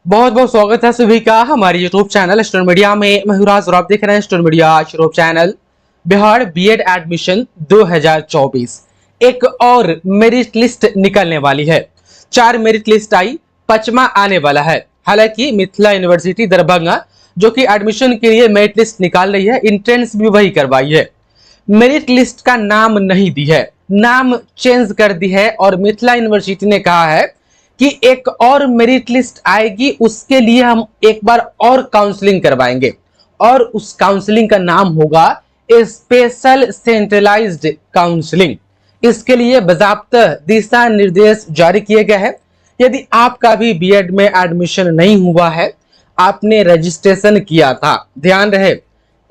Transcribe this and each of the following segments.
बहुत बहुत स्वागत है सभी का हमारे यूट्यूब चैनल स्टूडेंट मीडिया में। मैं हुराज और आप देख रहे हैं student media YouTube channel. Bihar BEd admission 2024 एक और मेरिट लिस्ट निकलने वाली है। 4 मेरिट लिस्ट आई, 5वां आने वाला है। हालांकि मिथिला यूनिवर्सिटी दरभंगा जो कि एडमिशन के लिए मेरिट लिस्ट निकाल रही है, एंट्रेंस भी वही करवाई है। मेरिट लिस्ट का नाम नहीं दी है, नाम चेंज कर दी है और मिथिला यूनिवर्सिटी ने कहा है कि एक और मेरिट लिस्ट आएगी, उसके लिए हम एक बार और काउंसलिंग करवाएंगे और उस काउंसलिंग का नाम होगा स्पेशल सेंट्रलाइज्ड काउंसलिंग। इसके लिए बाकायदा दिशा निर्देश जारी किए गए हैं। यदि आपका भी बीएड में एडमिशन नहीं हुआ है, आपने रजिस्ट्रेशन किया था, ध्यान रहे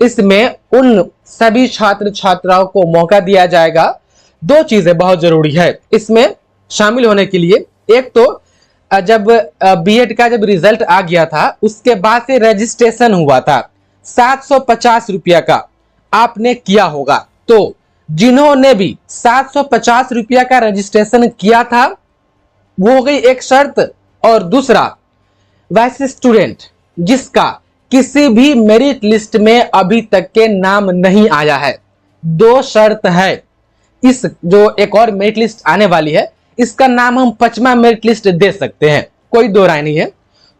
इसमें उन सभी छात्र छात्राओं को मौका दिया जाएगा। 2 चीजें बहुत जरूरी है इसमें शामिल होने के लिए। एक तो जब बीएड का जब रिजल्ट आ गया था उसके बाद से रजिस्ट्रेशन हुआ था, 750 रुपया का आपने किया होगा। तो जिन्होंने भी 750 रुपया का रजिस्ट्रेशन किया था वो हो गई एक शर्त। और दूसरा, वैसे स्टूडेंट जिसका किसी भी मेरिट लिस्ट में अभी तक के नाम नहीं आया है, 2 शर्त है। इस जो एक और मेरिट लिस्ट आने वाली है इसका नाम हम 5वां मेरिट लिस्ट दे सकते हैं, कोई दो राय नहीं है।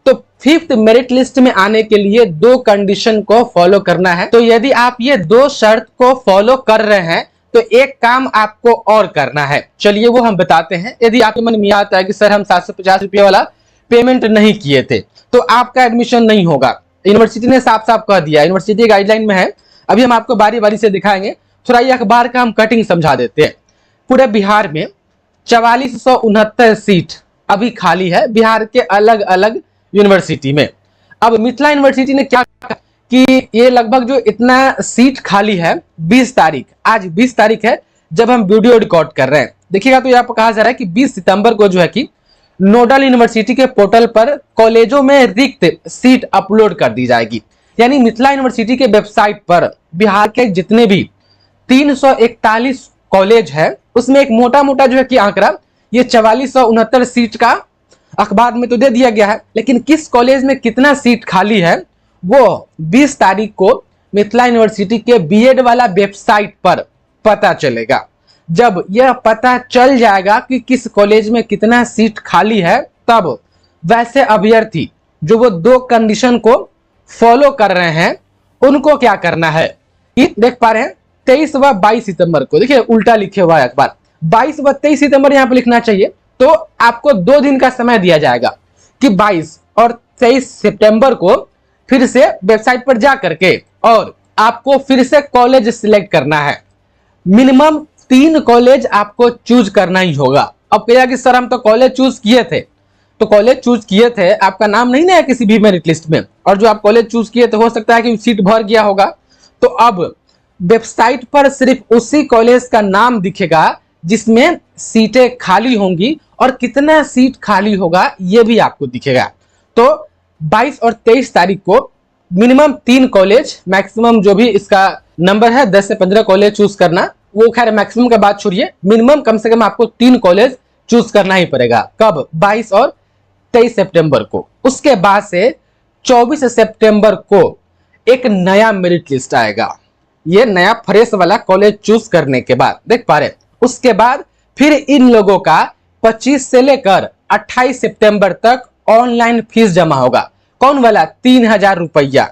तो 5th मेरिट लिस्ट में आने के लिए 2 कंडीशन को फॉलो करना है। तो यदि आप ये 2 शर्त को फॉलो कर रहे हैं तो एक काम आपको और करना है, चलिए वो हम बताते हैं। यदि आपके मन में आता है कि सर हम 750 रुपये वाला पेमेंट नहीं किए थे तो आपका एडमिशन नहीं होगा। यूनिवर्सिटी ने साफ साफ कह दिया, यूनिवर्सिटी गाइडलाइन में है। अभी हम आपको बारी बारी से दिखाएंगे। थोड़ा ये अखबार का हम कटिंग समझा देते हैं। पूरे बिहार में 4469 सीट अभी खाली है बिहार के अलग अलग यूनिवर्सिटी में। अब मिथिला यूनिवर्सिटी ने क्या कहा कि ये लगभग जो इतना सीट खाली है 20 तारीख, आज 20 तारीख है जब हम वीडियो रिकॉर्ड कर रहे हैं, देखिएगा तो यहाँ पर कहा जा रहा है कि 20 सितंबर को जो है कि नोडल यूनिवर्सिटी के पोर्टल पर कॉलेजों में रिक्त सीट अपलोड कर दी जाएगी। यानी मिथिला यूनिवर्सिटी के वेबसाइट पर बिहार के जितने भी 341 कॉलेज है उसमें एक मोटा मोटा जो है कि आंकड़ा ये 4469 सीट का अखबार में तो दे दिया गया है, लेकिन किस कॉलेज में कितना सीट खाली है वो 20 तारीख को मिथिला यूनिवर्सिटी के बीएड वाला वेबसाइट पर पता चलेगा। जब यह पता चल जाएगा कि किस कॉलेज में कितना सीट खाली है, तब वैसे अभ्यर्थी जो वो 2 कंडीशन को फॉलो कर रहे हैं उनको क्या करना है, देख पा रहे हैं 23 व 22 सितंबर को, देखिए उल्टा लिखे हुआ है अखबार, 22 व 23 सितंबर यहां पर लिखना चाहिए। तो आपको 2 दिन का समय दिया जाएगा कि 22 और 23 सितंबर को फिर से वेबसाइट पर जा करके और आपको फिर से कॉलेज सिलेक्ट करना है। मिनिमम 3 कॉलेज आपको चूज करना ही होगा। अब कहेगा कि सर हम तो कॉलेज चूज किए थे, तो कॉलेज चूज किए थे, आपका नाम नहीं ना है किसी भी मेरिट लिस्ट में, और जो आप कॉलेज चूज किए थे हो सकता है कि सीट भर गया होगा। तो अब वेबसाइट पर सिर्फ उसी कॉलेज का नाम दिखेगा जिसमें सीटें खाली होंगी और कितना सीट खाली होगा यह भी आपको दिखेगा। तो 22 और 23 तारीख को मिनिमम 3 कॉलेज, मैक्सिमम जो भी इसका नंबर है 10 से 15 कॉलेज चूज करना, वो खैर मैक्सिमम का बात छोड़िए, मिनिमम कम से कम आपको 3 कॉलेज चूज करना ही पड़ेगा। कब? 22 और 23 सितंबर को। उसके बाद से 24 सितंबर को एक नया मेरिट लिस्ट आएगा। ये नया फ्रेश वाला कॉलेज चूज करने के बाद देख पा रहे, उसके बाद फिर इन लोगों का 25 से लेकर 28 सितंबर तक ऑनलाइन फीस जमा होगा। कौन वाला? 3000 रुपया।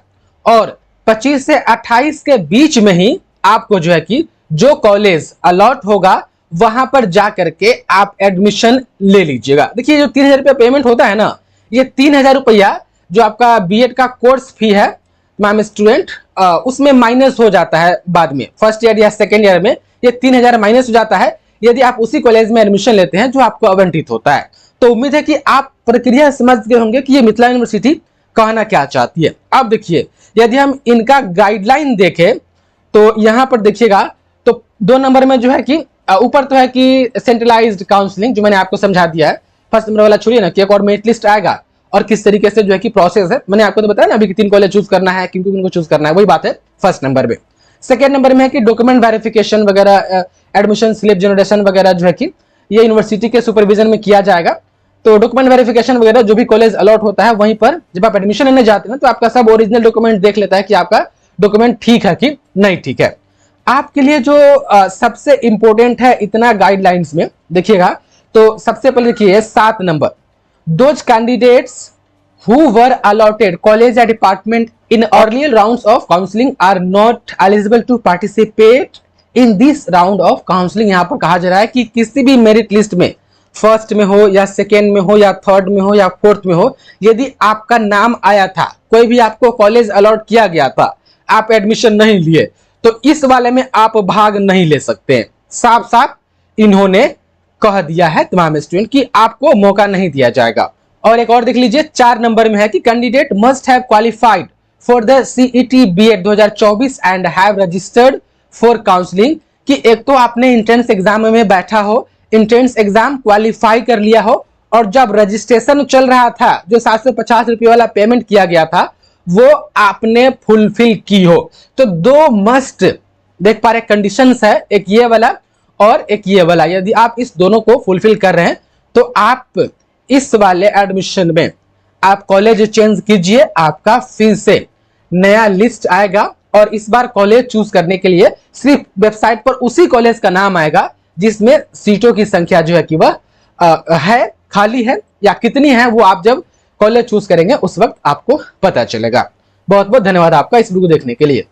और 25 से 28 के बीच में ही आपको जो है कि जो कॉलेज अलॉट होगा वहां पर जाकर के आप एडमिशन ले लीजिएगा। देखिए जो 3000 रुपया पेमेंट होता है ना, ये 3000 रुपया जो आपका बीएड का कोर्स फी है मैम स्टूडेंट, उसमें माइनस हो जाता है बाद में, फर्स्ट ईयर या सेकेंड ईयर में ये 3000 माइनस हो जाता है यदि आप उसी कॉलेज में एडमिशन लेते हैं जो आपको आवंटित होता है। तो उम्मीद है कि आप प्रक्रिया समझ गए होंगे कि ये मिथिला यूनिवर्सिटी कहना क्या चाहती है। अब देखिए यदि हम इनका गाइडलाइन देखें तो यहां पर देखिएगा तो 2 नंबर में जो है कि ऊपर तो है कि सेंट्रलाइज्ड काउंसलिंग, जो मैंने आपको समझा दिया है। फर्स्ट नंबर वाला छोड़िए ना कि एक और मेरिट लिस्ट आएगा और किस तरीके से जो है कि प्रोसेस है, मैंने आपको तो बताया ना अभी कि 3 कॉलेज चूज करना है, किनको चूज करना है, वही बात है फर्स्ट नंबर में। सेकेंड नंबर में है कि डॉक्यूमेंट वेरिफिकेशन वगैरह, एडमिशन स्लिप जनरेशन वगैरह जो है कि ये यूनिवर्सिटी के सुपरविजन में किया जाएगा। तो डॉक्यूमेंट वेरिफिकेशन वगैरह जो भी कॉलेज अलॉट होता है वहीं पर जब आप एडमिशन लेने जाते हैं तो आपका सब ओरिजिनल डॉक्यूमेंट देख लेता है कि आपका डॉक्यूमेंट ठीक है कि नहीं ठीक है। आपके लिए जो सबसे इंपॉर्टेंट है इतना गाइडलाइंस में देखिएगा, तो सबसे पहले देखिए 7 number, those candidates who were allotted college or department in earlier rounds of counseling are not eligible to participate in this round of counseling। यहां पर कहा जा रहा है कि किसी भी मेरिट लिस्ट में फर्स्ट में हो या सेकेंड में हो या थर्ड में हो या फोर्थ में हो, यदि आपका नाम आया था, कोई भी आपको कॉलेज अलॉट किया गया था, आप एडमिशन नहीं लिए, तो इस वाले में आप भाग नहीं ले सकते। साफ साफ इन्होंने कह दिया है तमाम स्टूडेंट कि आपको मौका नहीं दिया जाएगा। और एक और देख लीजिए 4 नंबर में है कि candidate must have qualified for the CET BEd 2024 and have registered for counselling, कि एक तो आपने एंट्रेंस एग्जाम में बैठा हो, एंट्रेंस एग्जाम क्वालिफाई कर लिया हो, और जब रजिस्ट्रेशन चल रहा था जो 750 रुपये वाला पेमेंट किया गया था वो आपने फुलफिल की हो। तो 2 मस्ट देख पा रहे कंडीशंस है, एक ये वाला और एक ये वाला। यदि आप इस दोनों को फुलफिल कर रहे हैं तो आप इस वाले एडमिशन में आप कॉलेज चेंज कीजिए, आपका फिर से नया लिस्ट आएगा और इस बार कॉलेज चूज करने के लिए सिर्फ वेबसाइट पर उसी कॉलेज का नाम आएगा जिसमें सीटों की संख्या जो है कि वह है, खाली है या कितनी है, वो आप जब कॉलेज चूज करेंगे उस वक्त आपको पता चलेगा। बहुत बहुत धन्यवाद आपका इस वीडियो को देखने के लिए।